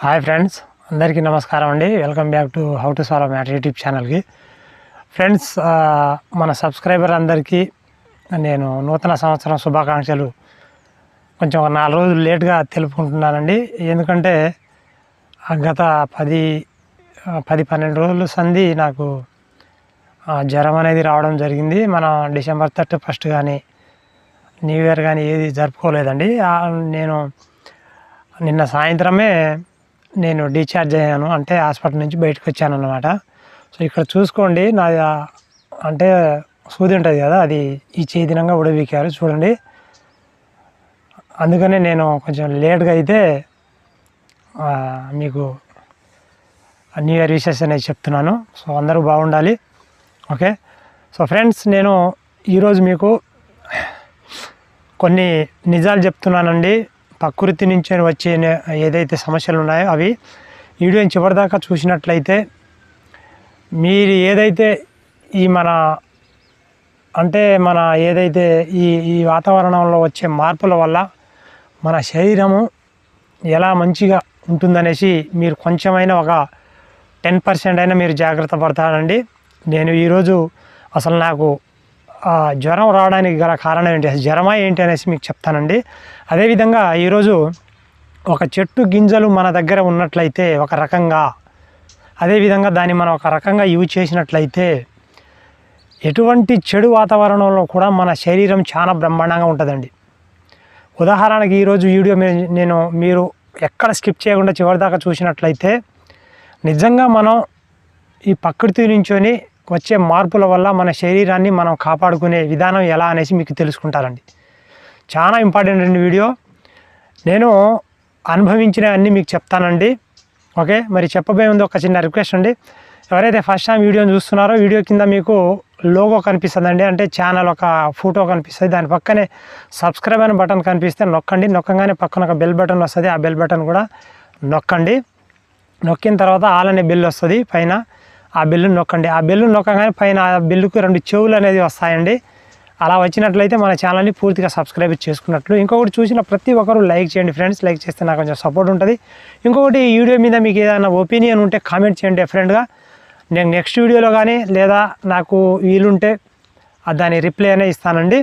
Hi friends, అందరికీ నమస్కారం అండి. Welcome back to how to solve matter YouTube ఛానల్కి. ఫ్రెండ్స్, మన సబ్స్క్రైబర్ అందరికీ నేను నూతన సంవత్సరం శుభాకాంక్షలు కొంచెం ఒక 4 రోజులు లేట్గా తెలుపుకుంటున్నానండి. ఎందుకంటే గత 10-12 రోజులు సంధి నాకు జ్వరం అనేది రావడం జరిగింది. మనం డిసెంబర్ 31 కానీ న్యూ ఇయర్ కానీ ఏది జరుపుకోలేదండి. నేను నిన్న సాయంత్రమే డిశ్చార్జ్ అయ్యాను, అంటే హాస్పిటల్ నుంచి బయటకు వచ్చాను అన్నమాట. సో ఇక్కడ చూసుకోండి, నాది అంటే సూది ఉంటుంది కదా, అది ఈ చేతినంగా ఉడబీకారు చూడండి. అందుకనే నేను కొంచెం లేట్గా అయితే మీకు న్యూ ఇయర్ విషెస్ అనేది చెప్తున్నాను. సో అందరూ బాగుండాలి. ఓకే. సో ఫ్రెండ్స్, నేను ఈరోజు మీకు కొన్ని నిజాలు చెప్తున్నానండి. ప్రకృతి నుంచి వచ్చే ఏదైతే సమస్యలు ఉన్నాయో అవి వీడియోని చివరిదాకా చూసినట్లయితే మీరు ఏదైతే మన ఏదైతే ఈ వాతావరణంలో వచ్చే మార్పుల వల్ల మన శరీరము ఎలా మంచిగా ఉంటుందనేసి మీరు కొంచెమైనా ఒక 10% అయినా మీరు జాగ్రత్త పడతారండి. నేను ఈరోజు అసలు నాకు జ్వరం రావడానికి గల కారణం ఏంటి, జ్వరమా ఏంటి అనేసి మీకు చెప్తానండి. అదేవిధంగా ఈరోజు ఒక చెట్టు గింజలు మన దగ్గర ఉన్నట్లయితే ఒక రకంగా, అదేవిధంగా దాన్ని మనం ఒక రకంగా యూజ్ చేసినట్లయితే ఎటువంటి చెడు వాతావరణంలో కూడా మన శరీరం చాలా బ్రహ్మాండంగా ఉంటుందండి. ఉదాహరణకి ఈరోజు వీడియో మీరు ఎక్కడ స్కిప్ చేయకుండా చివరిదాకా చూసినట్లయితే నిజంగా మనం ఈ ప్రకృతి నుంచొని వచ్చే మార్పుల వల్ల మన శరీరాన్ని మనం కాపాడుకునే విధానం ఎలా అనేసి మీకు తెలుసుకుంటారండి. చాలా ఇంపార్టెంట్ అండి వీడియో. నేను అనుభవించిన అన్నీ మీకు చెప్తానండి. ఓకే. మరి చెప్పబోయే ముందు ఒక చిన్న రిక్వెస్ట్ అండి. ఎవరైతే ఫస్ట్ టైం వీడియోని చూస్తున్నారో వీడియో కింద మీకు లోగో కనిపిస్తుందండి, అంటే ఛానల్ ఒక ఫోటో కనిపిస్తుంది. దాని పక్కనే సబ్స్క్రైబ్ అనే బటన్ కనిపిస్తే నొక్కండి. నొక్కగానే పక్కన ఒక బెల్ బటన్ వస్తుంది, ఆ బెల్ బటన్ కూడా నొక్కండి. నొక్కిన తర్వాత ఆల్ అనే బెల్ వస్తుంది పైన, ఆ బెల్లు నొక్కండి. ఆ బెల్లు నొక్కగానే పైన ఆ బెల్లుకు 2 చెవులు అనేది వస్తాయండి. అలా వచ్చినట్లయితే మన ఛానల్ని పూర్తిగా సబ్స్క్రైబ్ చేసుకున్నట్లు. ఇంకొకటి చూసిన ప్రతి ఒక్కరు లైక్ చేయండి ఫ్రెండ్స్. లైక్ చేస్తే నాకు కొంచెం సపోర్ట్ ఉంటుంది. ఇంకొకటి, ఈ వీడియో మీద మీకు ఏదైనా ఒపీనియన్ ఉంటే కామెంట్ చేయండి డెఫినెట్గా. నేను నెక్స్ట్ వీడియోలో కానీ లేదా నాకు వీలుంటే దాని రిప్లై అనే ఇస్తానండి.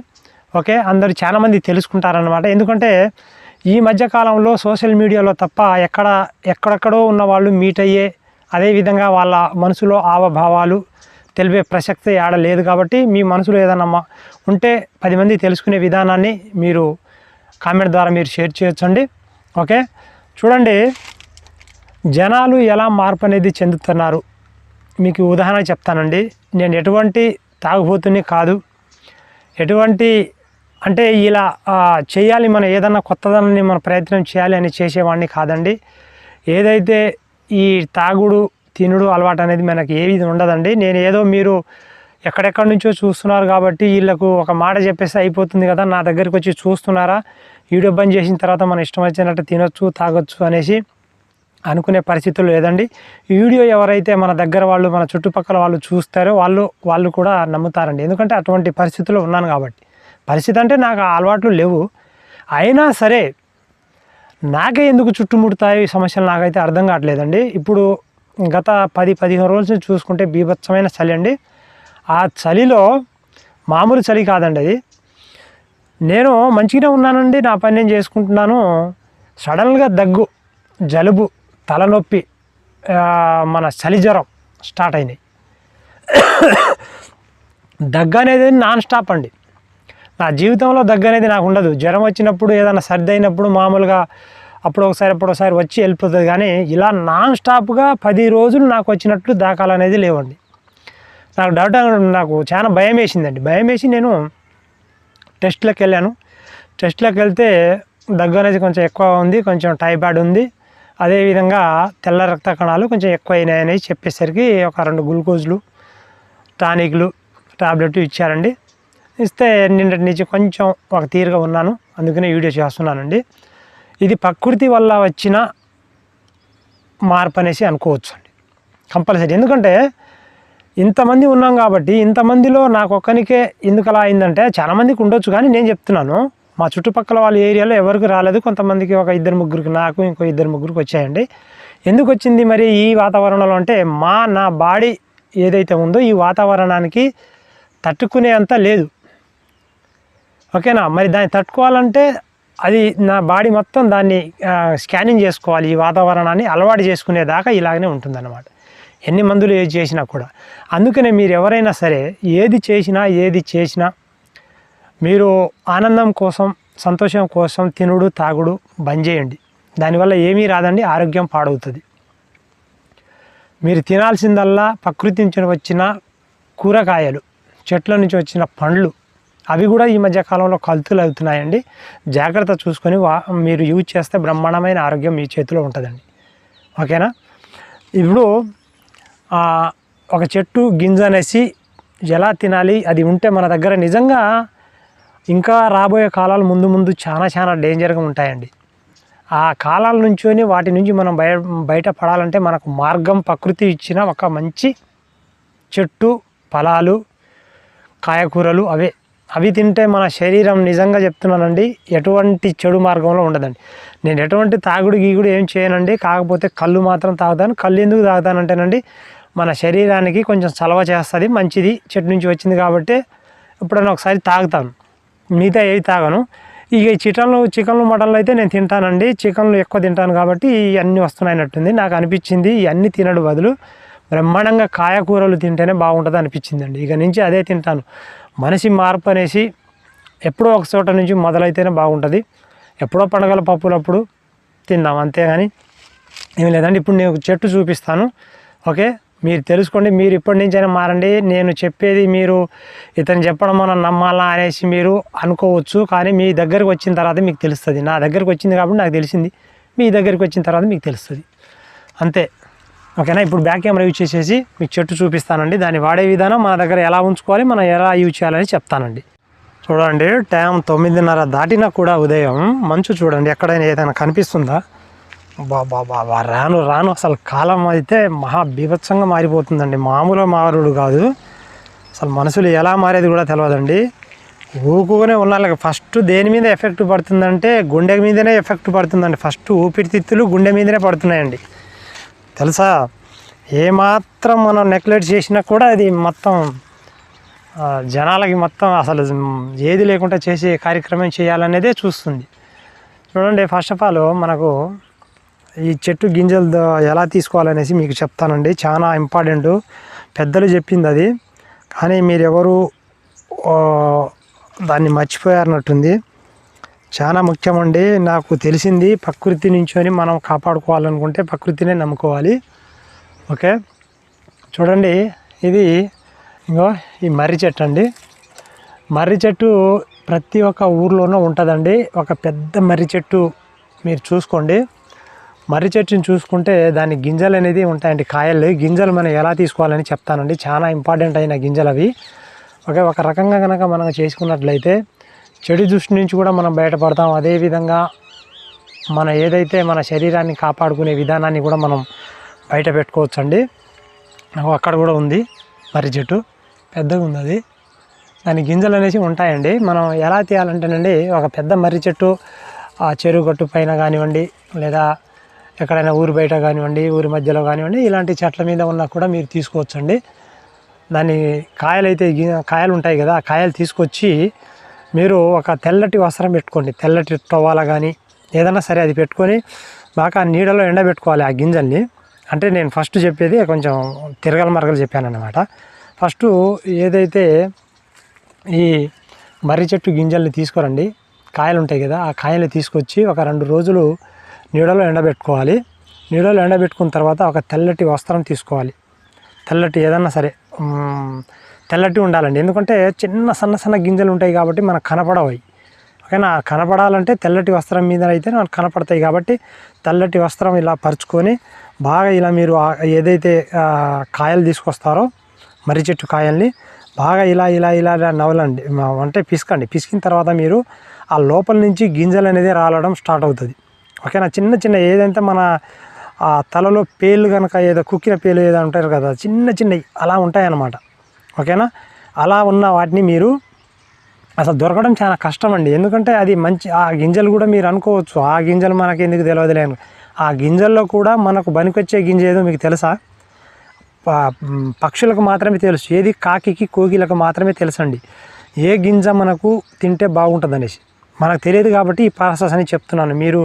ఓకే. అందరూ చాలామంది తెలుసుకుంటారనమాట. ఎందుకంటే ఈ మధ్యకాలంలో సోషల్ మీడియాలో తప్ప ఎక్కడెక్కడో ఉన్న వాళ్ళు మీట్ అయ్యే, అదేవిధంగా వాళ్ళ మనసులో హావభావాలు తెలిపే ప్రసక్తి ఆడ లేదు. కాబట్టి మీ మనసులో ఏదైనా ఉంటే 10 మంది తెలుసుకునే విధానాన్ని మీరు కామెంట్ ద్వారా మీరు షేర్ చేయొచ్చండి. ఓకే. చూడండి, జనాలు ఎలా మార్పు అనేది చెందుతున్నారు మీకు ఉదాహరణ చెప్తానండి. నేను ఎటువంటి తాగుబోతుని కాదు, ఎటువంటి అంటే ఇలా చేయాలి, మనం ఏదన్నా కొత్తదాన్ని మనం ప్రయత్నం చేయాలి అని చేసేవాడిని కాదండి. ఏదైతే ఈ తాగుడు తినుడు అలవాటు అనేది మనకి ఏది ఉండదండి. నేను ఏదో మీరు ఎక్కడెక్కడి నుంచో చూస్తున్నారు కాబట్టి వీళ్ళకు ఒక మాట చెప్పేస్తే అయిపోతుంది కదా, నా దగ్గరికి వచ్చి చూస్తున్నారా, వీడియో బంద్ చేసిన తర్వాత మన ఇష్టం వచ్చినట్టు తినొచ్చు తాగొచ్చు అనేసి అనుకునే పరిస్థితులు లేదండి. ఈ వీడియో ఎవరైతే మన దగ్గర వాళ్ళు, మన చుట్టుపక్కల వాళ్ళు చూస్తారో వాళ్ళు కూడా నమ్ముతారండి. ఎందుకంటే అటువంటి పరిస్థితుల్లో ఉన్నాను కాబట్టి. పరిస్థితి అంటే నాకు అలవాట్లు లేవు, అయినా సరే నాకే ఎందుకు చుట్టుముడతాయి ఈ సమస్యలు నాకైతే అర్థం కావట్లేదండి. ఇప్పుడు గత 10-15 రోజుల నుంచి చూసుకుంటే బీభత్సమైన చలి అండి. ఆ చలిలో మామూలు చలి కాదండి అది. నేను మంచిగానే ఉన్నానండి, నా పని నేను చేసుకుంటున్నాను. సడన్గా దగ్గు, జలుబు, తలనొప్పి, మన చలి జ్వరం స్టార్ట్ అయినాయి. దగ్గు అనేది నాన్ స్టాప్ అండి. నా జీవితంలో దగ్గు అనేది నాకు ఉండదు. జ్వరం వచ్చినప్పుడు, ఏదైనా సర్ది అయినప్పుడు మామూలుగా అప్పుడు ఒకసారి వచ్చి వెళ్ళిపోతుంది. కానీ ఇలా నాన్ స్టాప్గా 10 రోజులు నాకు వచ్చినట్లు దాఖలు అనేది లేవండి. నాకు చాలా భయం వేసిందండి. భయం వేసి నేను టెస్ట్లోకి వెళ్ళాను. టెస్ట్లోకి వెళ్తే దగ్గు అనేది కొంచెం ఎక్కువ ఉంది, కొంచెం టైఫాయిడ్ ఉంది, అదేవిధంగా తెల్ల రక్త కణాలు కొంచెం ఎక్కువ అయినాయని చెప్పేసరికి ఒక 2 గ్లూకోజ్లు, టానిక్లు, టాబ్లెట్లు ఇచ్చారండి. ఇస్తే నిన్నటి నుంచి కొంచెం ఒక తీరుగా ఉన్నాను. అందుకనే వీడియో చేస్తున్నానండి. ఇది ప్రకృతి వల్ల వచ్చిన మార్పు అనేసి అనుకోవచ్చు అండి, కంపల్సరీ. ఎందుకంటే ఇంతమంది ఉన్నాం కాబట్టి, ఇంతమందిలో నాకు ఒక్కనికే ఎందుకు అలా అయిందంటే, చాలామందికి ఉండొచ్చు కానీ నేను చెప్తున్నాను, మా చుట్టుపక్కల వాళ్ళ ఏరియాలో ఎవరికి రాలేదు. కొంతమందికి ఒక 2-3కి, నాకు ఇంకో 2-3కి వచ్చాయండి. ఎందుకు వచ్చింది మరి ఈ వాతావరణంలో అంటే నా బాడీ ఏదైతే ఉందో ఈ వాతావరణానికి తట్టుకునే అంత లేదు. ఓకేనా, మరి దాన్ని తట్టుకోవాలంటే అది నా బాడీ మొత్తం దాన్ని స్కానింగ్ చేసుకోవాలి. ఈ వాతావరణాన్ని అలవాటు చేసుకునేదాకా ఇలాగనే ఉంటుందన్నమాట, ఎన్ని మందులు ఏది చేసినా కూడా. అందుకనే మీరు ఎవరైనా సరే ఏది చేసినా మీరు ఆనందం కోసం, సంతోషం కోసం తినుడు తాగుడు బంద్ చేయండి. దానివల్ల ఏమీ రాదండి, ఆరోగ్యం పాడవుతుంది. మీరు తినాల్సిందల్లా ప్రకృతి నుంచి వచ్చిన కూరగాయలు, చెట్ల నుంచి వచ్చిన పండ్లు, అవి కూడా ఈ మధ్యకాలంలో కల్తీలు అవుతున్నాయండి. జాగ్రత్త చూసుకొని మీరు యూజ్ చేస్తే బ్రహ్మాండమైన ఆరోగ్యం మీ చేతిలో ఉంటుందండి. ఓకేనా, ఇప్పుడు ఒక చెట్టు గింజ అనేసి ఎలా తినాలి, అది ఉంటే మన దగ్గర నిజంగా ఇంకా రాబోయే కాలాలు ముందు చాలా డేంజర్గా ఉంటాయండి. ఆ కాలాల నుంచొని వాటి నుంచి మనం బయటపడాలంటే మనకు మార్గం ప్రకృతి ఇచ్చిన ఒక మంచి చెట్టు, ఫలాలు, కాయకూరలు అవి తింటే మన శరీరం నిజంగా చెప్తున్నానండి ఎటువంటి చెడు మార్గంలో ఉండదండి. నేను ఎటువంటి తాగుడు గీగుడు ఏం చేయనండి, కాకపోతే కళ్ళు మాత్రం తాగుతాను. కళ్ళు ఎందుకు తాగుతానంటేనండి మన శరీరానికి కొంచెం చలవ చేస్తుంది, మంచిది, చెట్టు నుంచి వచ్చింది కాబట్టి ఎప్పుడైనా ఒకసారి తాగుతాను, మిగతా ఏవి తాగను. ఇక ఈ చికెన్లు మటన్లు అయితే నేను తింటానండి, చికెన్లు ఎక్కువ తింటాను కాబట్టి ఇవన్నీ వస్తున్నాయినట్టుంది. నాకు అనిపించింది ఇవన్నీ తినడు బదులు బ్రహ్మాండంగా కాయకూరలు తింటేనే బాగుంటుంది అనిపించిందండి. ఇక నుంచి అదే తింటాను. మనిషి మార్పు అనేసి ఎప్పుడో ఒక చోట నుంచి మొదలైతేనే బాగుంటుంది. ఎప్పుడో పండగల పప్పులప్పుడు తిందాం, అంతేగాని ఏమి లేదండి. ఇప్పుడు నేను చెట్టు చూపిస్తాను, ఓకే, మీరు తెలుసుకోండి. మీరు ఇప్పటి నుంచైనా మారండి. నేను చెప్పేది మీరు ఇతను చెప్పడం మనం నమ్మాలా అనేసి మీరు అనుకోవచ్చు, కానీ మీ దగ్గరికి వచ్చిన తర్వాత మీకు తెలుస్తుంది. నా దగ్గరికి వచ్చింది కాబట్టి నాకు తెలిసింది, మీ దగ్గరికి వచ్చిన తర్వాత మీకు తెలుస్తుంది, అంతే. ఓకేనా, ఇప్పుడు బ్యాక్ కెమెరా యూజ్ చేసేసి మీకు చెట్టు చూపిస్తానండి. దాన్ని వాడే విధానం, మన దగ్గర ఎలా ఉంచుకోవాలి, మనం ఎలా యూజ్ చేయాలని చెప్తానండి. చూడండి, టైం 9:30 దాటినా కూడా ఉదయం మంచు చూడండి, ఎక్కడైనా ఏదైనా కనిపిస్తుందా? బాబా రాను అసలు కాలం అయితే మహా బీభత్సంగా మారిపోతుందండి, మామూలు మారుడు కాదు. అసలు మనుషులు ఎలా మారేది కూడా తెలియదండి. ఊరుకునే ఉన్నాళ్ళకి ఫస్ట్ దేని మీద ఎఫెక్ట్ పడుతుందంటే గుండె మీదనే ఎఫెక్ట్ పడుతుందండి. ఫస్ట్ ఊపిరితిత్తులు గుండె మీదనే పడుతున్నాయండి, తెలుసా? ఏమాత్రం మనం నెగ్లెక్ట్ చేసినా కూడా అది మొత్తం జనాలకి మొత్తం అసలు ఏది లేకుండా చేసే కార్యక్రమం చేయాలనేదే చూస్తుంది. చూడండి, ఫస్ట్ ఆఫ్ ఆల్ మనకు ఈ చెట్టు గింజలు ఎలా తీసుకోవాలనేసి మీకు చెప్తానండి. చాలా ఇంపార్టెంట్, పెద్దలు చెప్పింది అది, కానీ మీరెవరు దాన్ని మర్చిపోయారన్నట్టుంది. చాలా ముఖ్యమండి. నాకు తెలిసింది ప్రకృతి నుంచొని మనం కాపాడుకోవాలనుకుంటే ప్రకృతినే నమ్ముకోవాలి. ఓకే, చూడండి, ఇది ఇంకో ఈ మర్రి చెట్టు అండి. మర్రి చెట్టు ప్రతి ఒక్క ఊర్లోనూ ఉంటుందండి. ఒక పెద్ద మర్రి చెట్టు మీరు చూసుకోండి. మర్రి చెట్టుని చూసుకుంటే దాని గింజలు అనేది ఉంటాయండి, కాయలు. గింజలు మనం ఎలా తీసుకోవాలని చెప్తానండి, చాలా ఇంపార్టెంట్ అయిన గింజలు అవి. ఓకే, ఒక రకంగా కనుక మనం చేసుకున్నట్లయితే చెడు దృష్టి నుంచి కూడా మనం బయటపడతాం. అదేవిధంగా మన ఏదైతే మన శరీరాన్ని కాపాడుకునే విధానాన్ని కూడా మనం బయట పెట్టుకోవచ్చండి. అక్కడ కూడా ఉంది మర్రి చెట్టు, పెద్దగా ఉంది అది. దాని గింజలు అనేసి ఉంటాయండి. మనం ఎలా తీయాలంటేనండి, ఒక పెద్ద మర్రి చెట్టు ఆ చెరువు గట్టు పైన కానివ్వండి, లేదా ఎక్కడైనా ఊరు బయట కానివ్వండి, ఊరి మధ్యలో కానివ్వండి, ఇలాంటి చెట్ల మీద ఉన్నా కూడా మీరు తీసుకోవచ్చండి. దాని కాయలు ఉంటాయి కదా, ఆ కాయలు తీసుకొచ్చి మీరు ఒక తెల్లటి వస్త్రం పెట్టుకోండి, తెల్లటి టవల కానీ ఏదైనా సరే అది పెట్టుకొని బాగా నీడలో ఎండబెట్టుకోవాలి ఆ గింజల్ని. అంటే నేను ఫస్ట్ చెప్పేది కొంచెం తిరగల మరగలు చెప్పాను అన్నమాట. ఫస్ట్ ఏదైతే ఈ మర్రి చెట్టు గింజల్ని తీసుకురండి, కాయలు ఉంటాయి కదా, ఆ కాయలు తీసుకొచ్చి ఒక 2 రోజులు నీడలో ఎండబెట్టుకోవాలి. నీడలో ఎండబెట్టుకున్న తర్వాత ఒక తెల్లటి వస్త్రం తీసుకోవాలి. తెల్లటి ఏదన్నా సరే తెల్లటి ఉండాలండి, ఎందుకంటే సన్న గింజలు ఉంటాయి కాబట్టి మనకు కనపడవు. ఓకేనా, కనపడాలంటే తెల్లటి వస్త్రం మీద అయితే మనకు కనపడతాయి. కాబట్టి తెల్లటి వస్త్రం ఇలా పరుచుకొని బాగా ఇలా మీరు ఏదైతే కాయలు తీసుకొస్తారో మర్రి చెట్టు కాయల్ని బాగా ఇలా నవలండి, అంటే పిసకండి. పిసికిన తర్వాత మీరు ఆ లోపల నుంచి గింజలు అనేది రాలడం స్టార్ట్ అవుతుంది. ఓకేనా, చిన్న ఏదైతే మన తలలో పేర్లు కనుక ఏదో కుక్కిన పేర్లు ఏదో ఉంటారు కదా, చిన్నవి అలా ఉంటాయన్నమాట. ఓకేనా, అలా ఉన్న వాటిని మీరు అసలు దొరకడం చాలా కష్టం అండి. ఎందుకంటే అది మంచి ఆ గింజలు కూడా మీరు అనుకోవచ్చు, ఆ గింజలు మనకి ఎందుకు తెలియదులేను, ఆ గింజల్లో కూడా మనకు పనికొచ్చే గింజ ఏదో మీకు తెలుసా? పక్షులకు మాత్రమే తెలుసు, ఏది కాకికి కోకిలకు మాత్రమే తెలుసండి ఏ గింజ మనకు తింటే బాగుంటుంది అనేసి. మనకు తెలియదు కాబట్టి ఈ ప్రాసెస్ అని చెప్తున్నాను. మీరు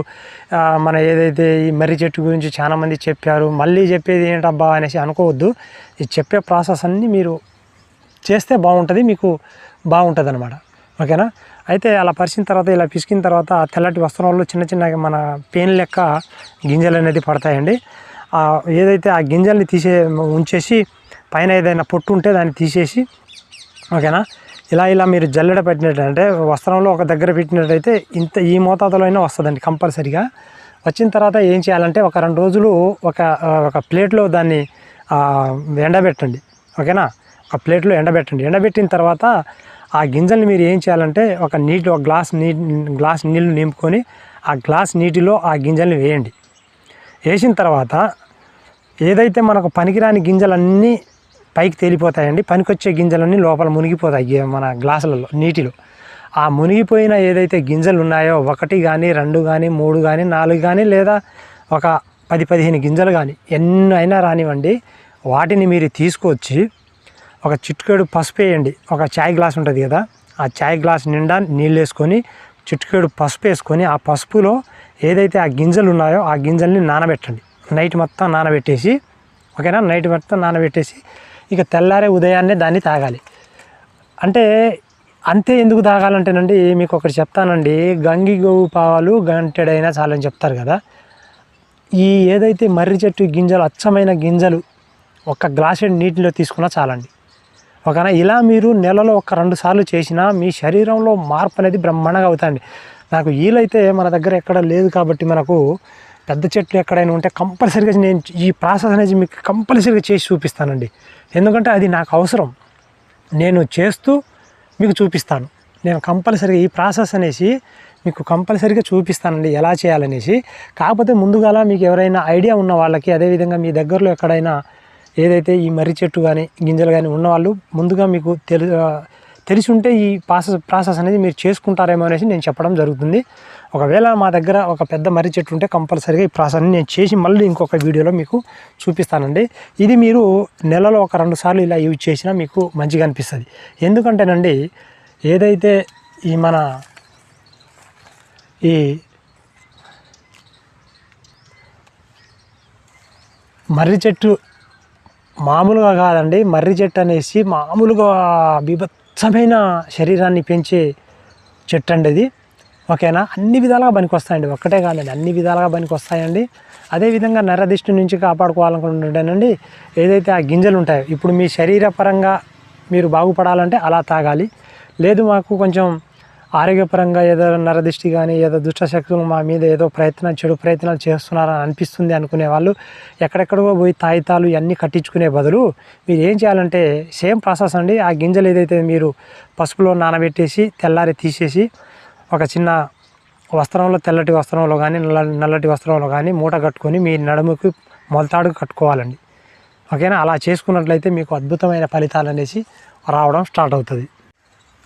మన ఏదైతే ఈ మర్రి చెట్టు గురించి చాలామంది చెప్పారు, మళ్ళీ చెప్పేది ఏంటబ్బా అనేసి అనుకోవద్దు. ఈ చెప్పే ప్రాసెస్ అన్నీ మీరు చేస్తే బాగుంటుంది, మీకు బాగుంటుంది అనమాట. ఓకేనా? అయితే అలా పరిచిన తర్వాత ఇలా పిసికిన తర్వాత తెల్లటి వస్త్రంలో చిన్న చిన్న మన పేన్ లెక్క గింజలు అనేది పడతాయండి. ఏదైతే ఆ గింజల్ని ఉంచేసి పైన ఏదైనా పొట్టు ఉంటే దాన్ని తీసేసి, ఓకేనా, ఇలా మీరు జల్లెడ పెట్టినట్టంటే వస్త్రంలో ఒక దగ్గర పెట్టినట్టయితే ఈ మోతాదులో అయినా వస్తుందండి కంపల్సరీగా. వచ్చిన తర్వాత ఏం చేయాలంటే ఒక 2 రోజులు ఒక ప్లేట్లో దాన్ని ఎండబెట్టండి. ఓకేనా? ఒక ప్లేట్లో ఎండబెట్టండి. ఎండబెట్టిన తర్వాత ఆ గింజల్ని మీరు ఏం చేయాలంటే ఒక గ్లాస్ నీళ్ళు నింపుకొని ఆ గ్లాస్ నీటిలో ఆ గింజల్ని వేయండి. వేసిన తర్వాత ఏదైతే మనకు పనికిరాని గింజలన్నీ పైకి తేలిపోతాయండి, పనికొచ్చే గింజలన్నీ లోపల మునిగిపోతాయి మన గ్లాసులలో నీటిలో. ఆ మునిగిపోయిన ఏదైతే గింజలు ఉన్నాయో 1 కానీ 2 కానీ 3 కానీ 4 కానీ లేదా ఒక 10-15 గింజలు కానీ ఎన్నైనా రానివ్వండి, వాటిని మీరు తీసుకొచ్చి ఒక చిటికెడు పసుపు వేయండి. ఒక చాయ్ గ్లాస్ ఉంటుంది కదా, ఆ చాయ్ గ్లాస్ నిండా నీళ్ళు వేసుకొని చిటికెడు పసుపు వేసుకొని ఆ పసుపులో ఏదైతే ఆ గింజలు ఉన్నాయో ఆ గింజల్ని నానబెట్టండి. నైట్ మొత్తం నానబెట్టేసి, ఓకేనా, నైట్ మొత్తం నానబెట్టేసి ఇక తెల్లారే ఉదయాన్నే దాన్ని తాగాలి. అంటే అంతే. ఎందుకు తాగాలంటేనండి మీకు ఒకటి చెప్తానండి, గంగి గోవు పాలు గంటెడైనా చాలని చెప్తారు కదా. ఈ ఏదైతే మర్రి చెట్టు గింజలు, అచ్చమైన గింజలు 1 గ్లాసు నీటిలో తీసుకున్నా చాలండి. ఓకేనా? ఇలా మీరు నెలలో 1-2 సార్లు చేసినా మీ శరీరంలో మార్పు అనేది బ్రహ్మాండంగా అవుతాయండి. నాకు వీలైతే మన దగ్గర ఎక్కడ లేదు కాబట్టి మనకు పెద్ద చెట్లు ఎక్కడైనా ఉంటే కంపల్సరీగా నేను ఈ ప్రాసెస్ అనేది మీకు కంపల్సరీగా చేసి చూపిస్తానండి. ఎందుకంటే అది నాకు అవసరం, నేను చేస్తూ మీకు చూపిస్తాను. నేను కంపల్సరీగా ఈ ప్రాసెస్ అనేసి మీకు కంపల్సరీగా చూపిస్తానండి ఎలా చేయాలనేసి. కాకపోతే ముందుగా మీకు ఎవరైనా ఐడియా ఉన్న వాళ్ళకి, అదేవిధంగా మీ దగ్గరలో ఎక్కడైనా ఏదైతే ఈ మర్రి చెట్టు కానీ గింజలు కానీ ఉన్నవాళ్ళు ముందుగా మీకు తెలిసి ఉంటే ఈ ప్రాసెస్ అనేది మీరు చేసుకుంటారేమో అనేసి నేను చెప్పడం జరుగుతుంది. ఒకవేళ మా దగ్గర ఒక పెద్ద మర్రి చెట్టు ఉంటే కంపల్సరీగా ఈ ప్రాసెస్ని నేను చేసి మళ్ళీ ఇంకొక వీడియోలో మీకు చూపిస్తానండి. ఇది మీరు నెలలో 1-2 సార్లు ఇలా యూజ్ చేసినా మీకు మంచిగా అనిపిస్తుంది. ఎందుకంటేనండి ఏదైతే ఈ మన ఈ మర్రి చెట్టు మామూలుగా కాదండి, మర్రి చెట్టు అనేసి మామూలుగా బీభత్సమైన శరీరాన్ని పెంచే చెట్టు అండి అది. ఓకేనా? అన్ని విధాలుగా పనికొస్తాయండి, ఒక్కటే కాదండి, అన్ని విధాలుగా పనికొస్తాయండి. అదేవిధంగా నరదిష్టి నుంచి కాపాడుకోవాలనుకుంటుంటేనండి ఏదైతే ఆ గింజలు ఉంటాయో, ఇప్పుడు మీ శరీరపరంగా మీరు బాగుపడాలంటే అలా తాగాలి. లేదు మాకు కొంచెం ఆరోగ్యపరంగా ఏదో నరదిష్టి కానీ ఏదో దుష్టశక్తులు మా మీద ఏదో చెడు ప్రయత్నాలు చేస్తున్నారని అనిపిస్తుంది అనుకునే వాళ్ళు ఎక్కడెక్కడో పోయి తాయితాలు ఇవన్నీ కట్టించుకునే బదులు మీరు ఏం చేయాలంటే సేమ్ ప్రాసెస్ అండి. ఆ గింజలు ఏదైతే మీరు పసుపులో నానబెట్టేసి తెల్లారి తీసేసి ఒక చిన్న వస్త్రంలో, తెల్లటి వస్త్రంలో కానీ నల్లటి వస్త్రంలో కానీ మూట కట్టుకొని మీ నడుముకి మొలతాడు కట్టుకోవాలండి. ఓకేనా? అలా చేసుకున్నట్లయితే మీకు అద్భుతమైన ఫలితాలు అనేసి రావడం స్టార్ట్ అవుతుంది.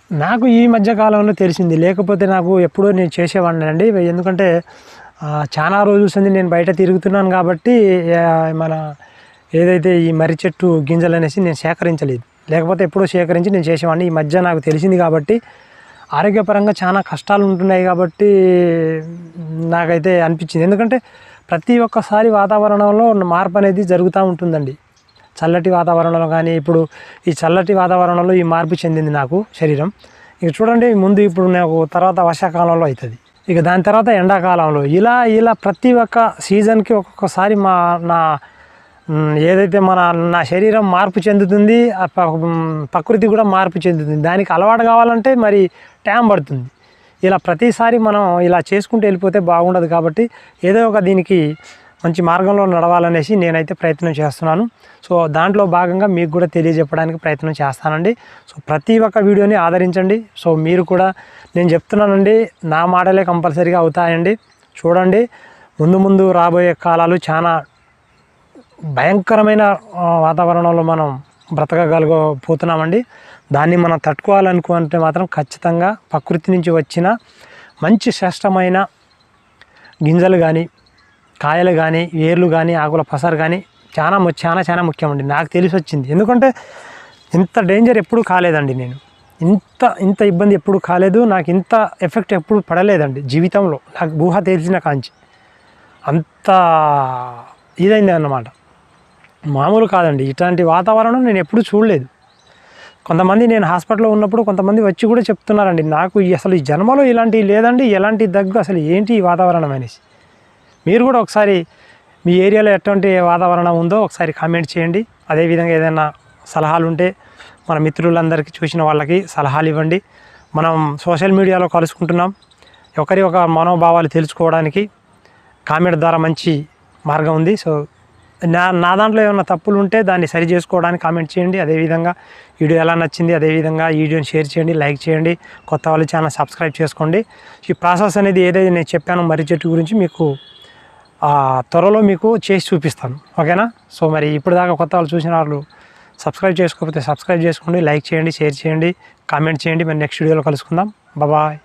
నాకు ఈ మధ్యకాలంలో తెలిసింది, లేకపోతే నాకు ఎప్పుడో నేను చేసేవాడిని అండి. ఎందుకంటే చాలా రోజులు నేను బయట తిరుగుతున్నాను కాబట్టి మన ఏదైతే ఈ మర్రి చెట్టు గింజలు అనేసి నేను సేకరించలేదు, లేకపోతే ఎప్పుడో సేకరించి నేను చేసేవాడిని. ఈ మధ్య నాకు తెలిసింది కాబట్టి ఆరోగ్యపరంగా చాలా కష్టాలు ఉంటున్నాయి కాబట్టి నాకైతే అనిపించింది. ఎందుకంటే ప్రతి ఒక్కసారి వాతావరణంలో మార్పు అనేది జరుగుతూ ఉంటుందండి. చల్లటి వాతావరణంలో కానీ ఇప్పుడు ఈ చల్లటి వాతావరణంలో ఈ మార్పు చెందింది నాకు శరీరం. ఇక చూడండి, ముందు ఇప్పుడు నాకు తర్వాత వర్షాకాలంలో అవుతుంది, ఇక దాని తర్వాత ఎండాకాలంలో, ఇలా ప్రతి ఒక్క సీజన్కి ఒక్కొక్కసారి నా ఏదైతే నా శరీరం మార్పు చెందుతుంది, ప్రకృతి కూడా మార్పు చెందుతుంది. దానికి అలవాటు కావాలంటే మరి టైం పడుతుంది. ఇలా ప్రతిసారి మనం ఇలా చేసుకుంటూ వెళ్ళిపోతే బాగుండదు కాబట్టి ఏదో ఒక దీనికి మంచి మార్గంలో నడవాలనేసి నేనైతే ప్రయత్నం చేస్తున్నాను. సో దాంట్లో భాగంగా మీకు కూడా తెలియజెప్పడానికి ప్రయత్నం చేస్తానండి. సో ప్రతి ఒక్క వీడియోని ఆదరించండి. సో మీరు కూడా నేను చెప్తున్నానండి, నా మాటలే కంపల్సరీగా అవుతాయండి. చూడండి, ముందు రాబోయే కాలాలు భయంకరమైన వాతావరణంలో మనం బ్రతకగలిగిపోతున్నామండి. దాన్ని మనం తట్టుకోవాలనుకుంటే మాత్రం ఖచ్చితంగా ప్రకృతి నుంచి వచ్చిన మంచి శ్రేష్టమైన గింజలు కానీ కాయలు కానీ వేర్లు కానీ ఆకుల పసరు కానీ చాలా ముఖ్యమండి. నాకు తెలిసి వచ్చింది. ఎందుకంటే ఇంత డేంజర్ ఎప్పుడు కాలేదండి. నేను ఇంత ఇబ్బంది ఎప్పుడు కాలేదు. నాకు ఇంత ఎఫెక్ట్ ఎప్పుడు పడలేదండి జీవితంలో. నాకు ఊహ తెలిసిన కాంచి అంత ఇదైంది అన్నమాట. మామూలు కాదండి. ఇట్లాంటి వాతావరణం నేను ఎప్పుడు చూడలేదు. కొంతమంది నేను హాస్పిటల్లో ఉన్నప్పుడు కొంతమంది వచ్చి కూడా చెప్తున్నారండి, నాకు అసలు ఈ జన్మలో ఇలాంటివి లేదండి, ఎలాంటి దగ్గు అసలు ఏంటి ఈ వాతావరణం అనేసి. మీరు కూడా ఒకసారి మీ ఏరియాలో ఎటువంటి వాతావరణం ఉందో ఒకసారి కామెంట్ చేయండి. అదేవిధంగా ఏదైనా సలహాలు ఉంటే మన మిత్రులందరికీ, చూసిన వాళ్ళకి సలహాలు ఇవ్వండి. మనం సోషల్ మీడియాలో కలుసుకుంటున్నాం. ఒకరి ఒక మనోభావాలు తెలుసుకోవడానికి కామెంట్ ద్వారా మంచి మార్గం ఉంది. సో నా దాంట్లో ఏమైనా తప్పులు ఉంటే దాన్ని సరి చేసుకోవడానికి కామెంట్ చేయండి. అదేవిధంగా వీడియో ఎలా నచ్చింది, అదేవిధంగా ఈ వీడియోని షేర్ చేయండి, లైక్ చేయండి. కొత్త వాళ్ళు ఛానల్ సబ్స్క్రైబ్ చేసుకోండి. ఈ ప్రాసెస్ అనేది ఏదైతే నేను చెప్పానో మర్రి చెట్టు గురించి మీకు త్వరలో మీకు చేసి చూపిస్తాను. ఓకేనా? సో మరి ఇప్పుడు దాకా కొత్త వాళ్ళు చూసిన వాళ్ళు సబ్స్క్రైబ్ చేసుకోకపోతే సబ్స్క్రైబ్ చేసుకోండి, లైక్ చేయండి, షేర్ చేయండి, కామెంట్ చేయండి. మరి నెక్స్ట్ వీడియోలో కలుసుకుందాం. బాయ్.